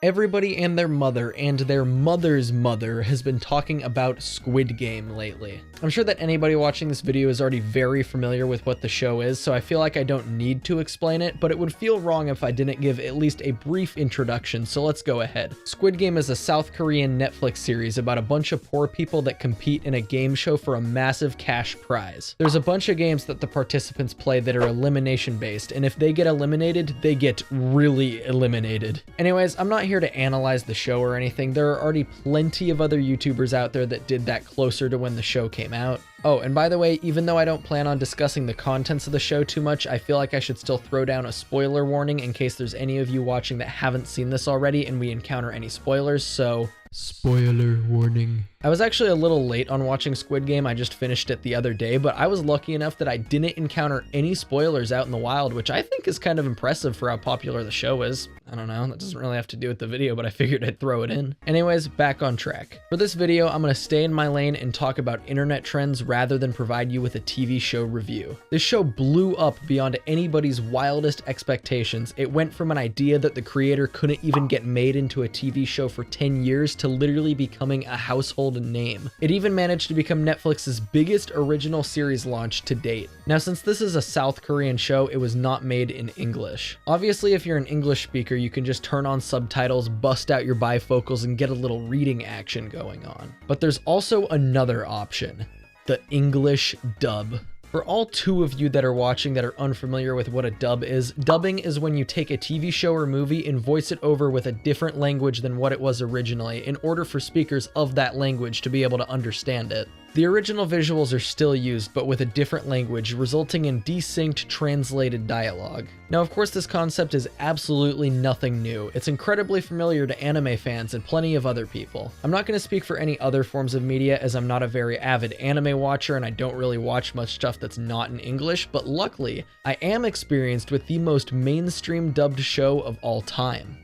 Everybody and their mother's mother has been talking about Squid Game lately. I'm sure that anybody watching this video is already very familiar with what the show is, so I feel like I don't need to explain it, but it would feel wrong if I didn't give at least a brief introduction, so let's go ahead. Squid Game is a South Korean Netflix series about a bunch of poor people that compete in a game show for a massive cash prize. There's a bunch of games that the participants play that are elimination based, and if they get eliminated, they get really eliminated. Anyways, I'm not here to analyze the show or anything. There are already plenty of other YouTubers out there that did that closer to when the show came out. Oh, and by the way, even though I don't plan on discussing the contents of the show too much, I feel like I should still throw down a spoiler warning in case there's any of you watching that haven't seen this already and we encounter any spoilers, so spoiler warning. I was actually a little late on watching Squid Game. I just finished it the other day, but I was lucky enough that I didn't encounter any spoilers out in the wild, which I think is kind of impressive for how popular the show is. I don't know, that doesn't really have to do with the video, but I figured I'd throw it in. Anyways, back on track. For this video, I'm going to stay in my lane and talk about internet trends rather than provide you with a TV show review. This show blew up beyond anybody's wildest expectations. It went from an idea that the creator couldn't even get made into a TV show for 10 years to literally becoming a household name. It even managed to become Netflix's biggest original series launch to date. Now, since this is a South Korean show, it was not made in English. Obviously, if you're an English speaker, you can just turn on subtitles, bust out your bifocals, and get a little reading action going on. But there's also another option, the English dub. For all two of you that are watching that are unfamiliar with what a dub is, dubbing is when you take a TV show or movie and voice it over with a different language than what it was originally in order for speakers of that language to be able to understand it. The original visuals are still used, but with a different language, resulting in desynced translated dialogue. Now, of course, this concept is absolutely nothing new. It's incredibly familiar to anime fans and plenty of other people. I'm not going to speak for any other forms of media as I'm not a very avid anime watcher and I don't really watch much stuff that's not in English, but luckily, I am experienced with the most mainstream dubbed show of all time.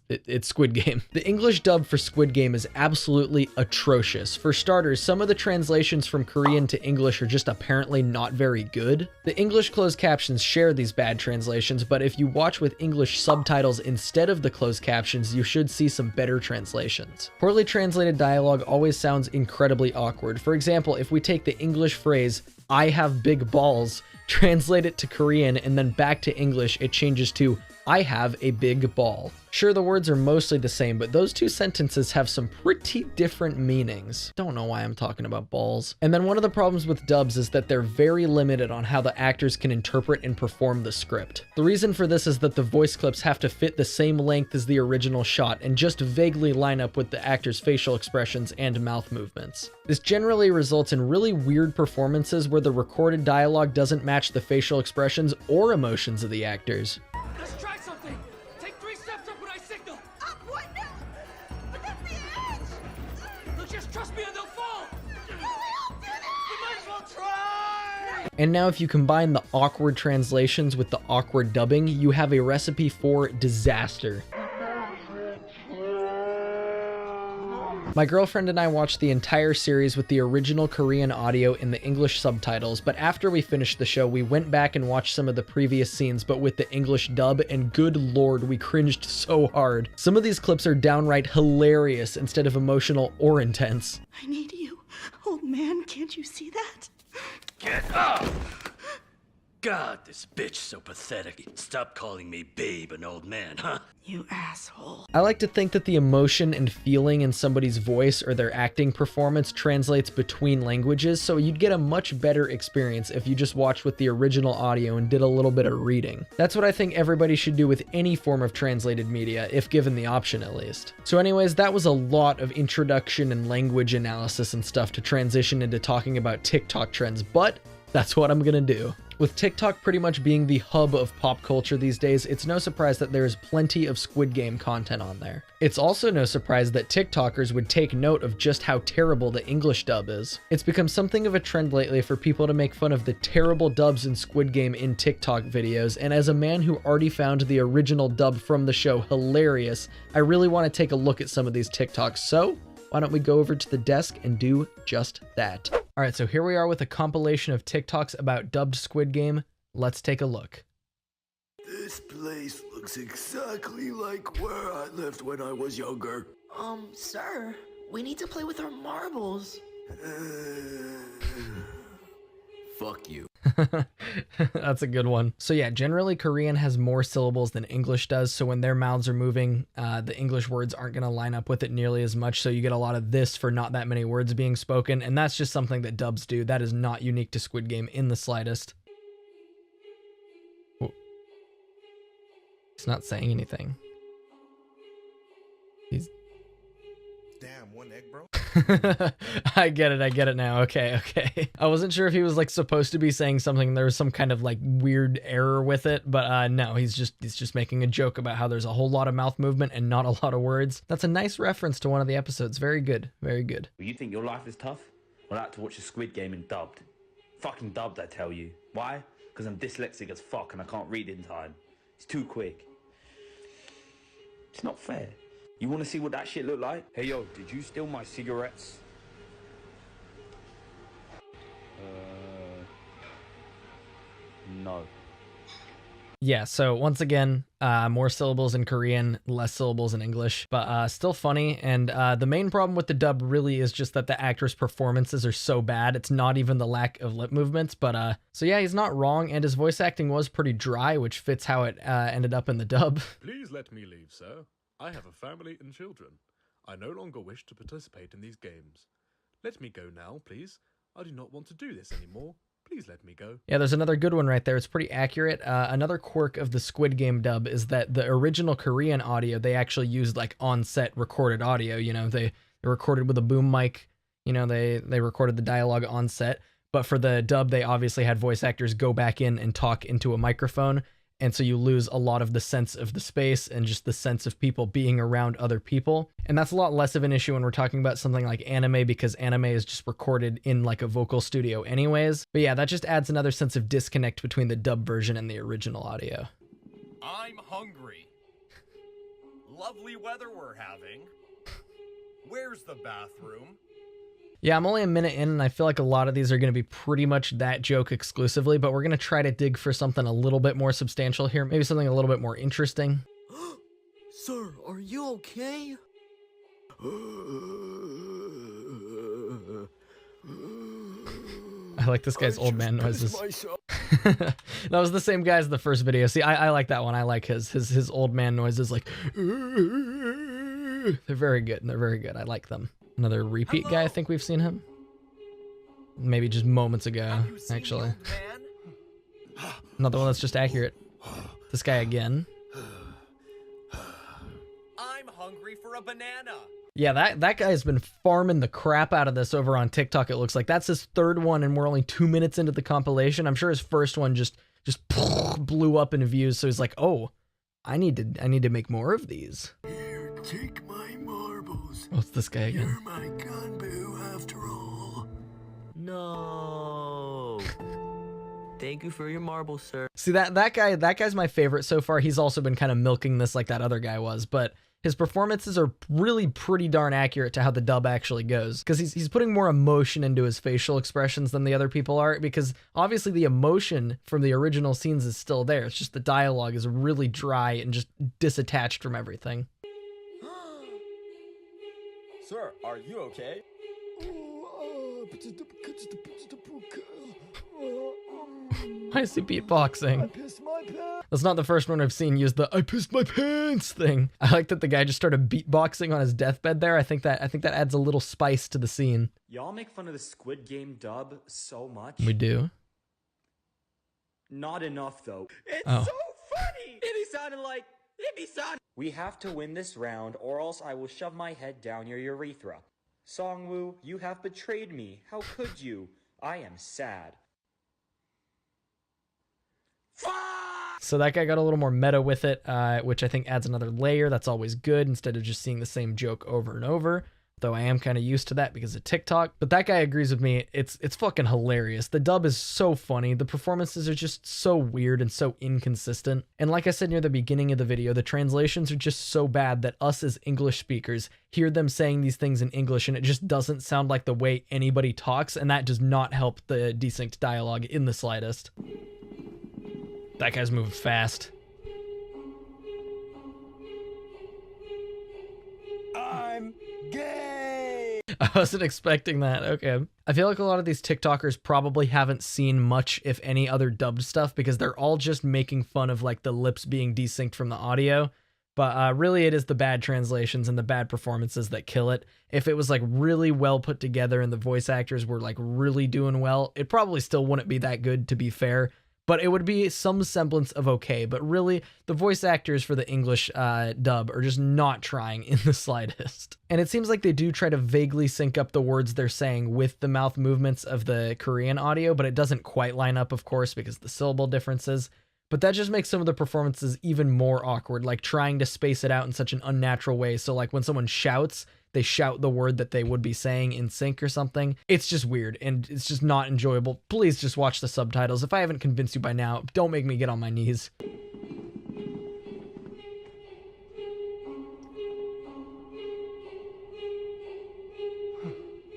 It's Squid Game. The English dub for Squid Game is absolutely atrocious. For starters, some of the translations from Korean to English are just apparently not very good. The English closed captions share these bad translations, but if you watch with English subtitles instead of the closed captions, you should see some better translations. Poorly translated dialogue always sounds incredibly awkward. For example, if we take the English phrase, "I have big balls," translate it to Korean, and then back to English, it changes to, "I have a big ball." Sure, the words are mostly the same, but those two sentences have some pretty different meanings. Don't know why I'm talking about balls. And then one of the problems with dubs is that they're very limited on how the actors can interpret and perform the script. The reason for this is that the voice clips have to fit the same length as the original shot and just vaguely line up with the actor's facial expressions and mouth movements. This generally results in really weird performances where the recorded dialogue doesn't match the facial expressions or emotions of the actors. Let's try something! Take 3 steps up when I signal! Up what now? But that's the edge! They'll just trust me and they'll fall! No, we don't do that! We might as well try! And now if you combine the awkward translations with the awkward dubbing, you have a recipe for disaster. My girlfriend and I watched the entire series with the original Korean audio in the English subtitles, but after we finished the show, we went back and watched some of the previous scenes, but with the English dub, and good lord, we cringed so hard. Some of these clips are downright hilarious instead of emotional or intense. I need you. Old man, can't you see that? Get up! God, this bitch so pathetic. Stop calling me babe and old man, huh? You asshole. I like to think that the emotion and feeling in somebody's voice or their acting performance translates between languages, so you'd get a much better experience if you just watched with the original audio and did a little bit of reading. That's what I think everybody should do with any form of translated media, if given the option at least. So anyways, that was a lot of introduction and language analysis and stuff to transition into talking about TikTok trends, but that's what I'm gonna do. With TikTok pretty much being the hub of pop culture these days, it's no surprise that there is plenty of Squid Game content on there. It's also no surprise that TikTokers would take note of just how terrible the English dub is. It's become something of a trend lately for people to make fun of the terrible dubs in Squid Game in TikTok videos, and as a man who already found the original dub from the show hilarious, I really want to take a look at some of these TikToks, so why don't we go over to the desk and do just that? All right, so here we are with a compilation of TikToks about dubbed Squid Game. Let's take a look. This place looks exactly like where I lived when I was younger. Sir, we need to play with our marbles. Fuck you. That's a good one. So yeah, generally Korean has more syllables than English does. So when their mouths are moving, the English words aren't going to line up with it nearly as much. So you get a lot of this for not that many words being spoken. And that's just something that dubs do. That is not unique to Squid Game in the slightest. Whoa. He's not saying anything. He's... Damn, one egg, bro. I get it now. Okay. I wasn't sure if he was like supposed to be saying something. There was some kind of like weird error with it, but no, he's just making a joke about how there's a whole lot of mouth movement and not a lot of words. That's a nice reference to one of the episodes. Very good. You think your life is tough? Well, I like to watch a Squid Game in dubbed. Fucking dubbed, I tell you. Why? Because I'm dyslexic as fuck and I can't read in time. It's too quick. It's not fair. You want to see what that shit looked like? Hey, yo, did you steal my cigarettes? No. Yeah, so once again, more syllables in Korean, less syllables in English, but still funny. And the main problem with the dub really is just that the actors' performances are so bad. It's not even the lack of lip movements, but so yeah, he's not wrong. And his voice acting was pretty dry, which fits how it ended up in the dub. Please let me leave, sir. I have a family and children. I no longer wish to participate in these games. Let me go now, please. I do not want to do this anymore. Please let me go. Yeah, there's another good one right there. It's pretty accurate. Another quirk of the Squid Game dub is that the original Korean audio, they actually used like on-set recorded audio. You know, they recorded with a boom mic. You know, they recorded the dialogue on set. But for the dub, they obviously had voice actors go back in and talk into a microphone. And so you lose a lot of the sense of the space and just the sense of people being around other people. And that's a lot less of an issue when we're talking about something like anime, because anime is just recorded in like a vocal studio anyways. But yeah, that just adds another sense of disconnect between the dub version and the original audio. I'm hungry. Lovely weather we're having. Where's the bathroom? Yeah, I'm only a minute in, and I feel like a lot of these are going to be pretty much that joke exclusively, but we're going to try to dig for something a little bit more substantial here, maybe something a little bit more interesting. Sir, are you okay? I like this guy's old man noises. That was the same guy as the first video. See, I like that one. I like his old man noises, like, they're very good, and they're very good. I like them. Another repeat guy, I think we've seen him. Maybe just moments ago, actually. Another one that's just accurate. This guy again. I'm hungry for a banana. Yeah, that guy's been farming the crap out of this over on TikTok, it looks like. That's his third one, and we're only 2 minutes into the compilation. I'm sure his first one just blew up in views, so he's like, oh, I need to make more of these. Here, take my marbles. Oh, it's this guy again. You're my gun boo after all. No. Thank you for your marbles, sir. See, that guy's my favorite so far. He's also been kind of milking this like that other guy was, but his performances are really pretty darn accurate to how the dub actually goes, because he's putting more emotion into his facial expressions than the other people are, because obviously the emotion from the original scenes is still there. It's just the dialogue is really dry and just disattached from everything. Sir, are you okay? Why is he beatboxing? That's not the first one I've seen use the "I pissed my pants" thing. I like that the guy just started beatboxing on his deathbed there. I think that adds a little spice to the scene. Y'all make fun of the Squid Game dub so much. We do. Not enough though. It's Oh. so funny. We have to win this round, or else I will shove my head down your urethra. Songwoo, you have betrayed me. How could you? I am sad. So that guy got a little more meta with it, which I think adds another layer. That's always good instead of just seeing the same joke over and over. Though I am kind of used to that because of TikTok. But that guy agrees with me. It's fucking hilarious. The dub is so funny. The performances are just so weird and so inconsistent. And like I said near the beginning of the video, the translations are just so bad that us as English speakers hear them saying these things in English and it just doesn't sound like the way anybody talks. And that does not help the desynced dialogue in the slightest. That guy's moving fast. I'm gay. I wasn't expecting that. Okay. I feel like a lot of these TikTokers probably haven't seen much, if any, other dubbed stuff because they're all just making fun of like the lips being desynced from the audio. But really it is the bad translations and the bad performances that kill it. If it was like really well put together and the voice actors were like really doing well, it probably still wouldn't be that good, to be fair. But it would be some semblance of okay. But really, the voice actors for the English dub are just not trying in the slightest. And it seems like they do try to vaguely sync up the words they're saying with the mouth movements of the Korean audio, but it doesn't quite line up, of course, because of the syllable differences. But that just makes some of the performances even more awkward, like trying to space it out in such an unnatural way. So like when someone shouts, they shout the word that they would be saying in sync or something. It's just weird and it's just not enjoyable. Please just watch the subtitles. If I haven't convinced you by now, don't make me get on my knees.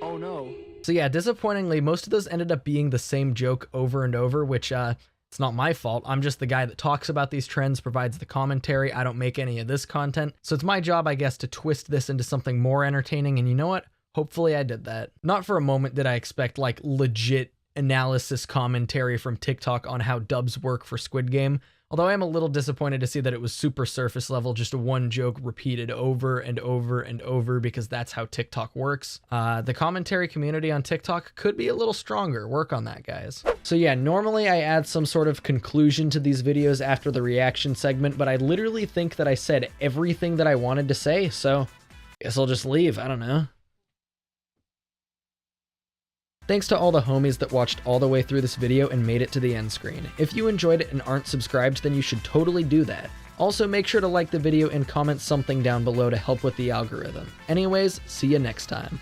Oh no. So yeah, disappointingly, most of those ended up being the same joke over and over, which it's not my fault. I'm just the guy that talks about these trends, provides the commentary. I don't make any of this content. So it's my job, I guess, to twist this into something more entertaining. And you know what? Hopefully I did that. Not for a moment did I expect like legit analysis commentary from TikTok on how dubs work for Squid Game. Although I am a little disappointed to see that it was super surface level, just one joke repeated over and over and over because that's how TikTok works. The commentary community on TikTok could be a little stronger. Work on that, guys. So yeah, normally I add some sort of conclusion to these videos after the reaction segment, but I literally think that I said everything that I wanted to say, so I guess I'll just leave. I don't know. Thanks to all the homies that watched all the way through this video and made it to the end screen. If you enjoyed it and aren't subscribed, then you should totally do that. Also, make sure to like the video and comment something down below to help with the algorithm. Anyways, see you next time.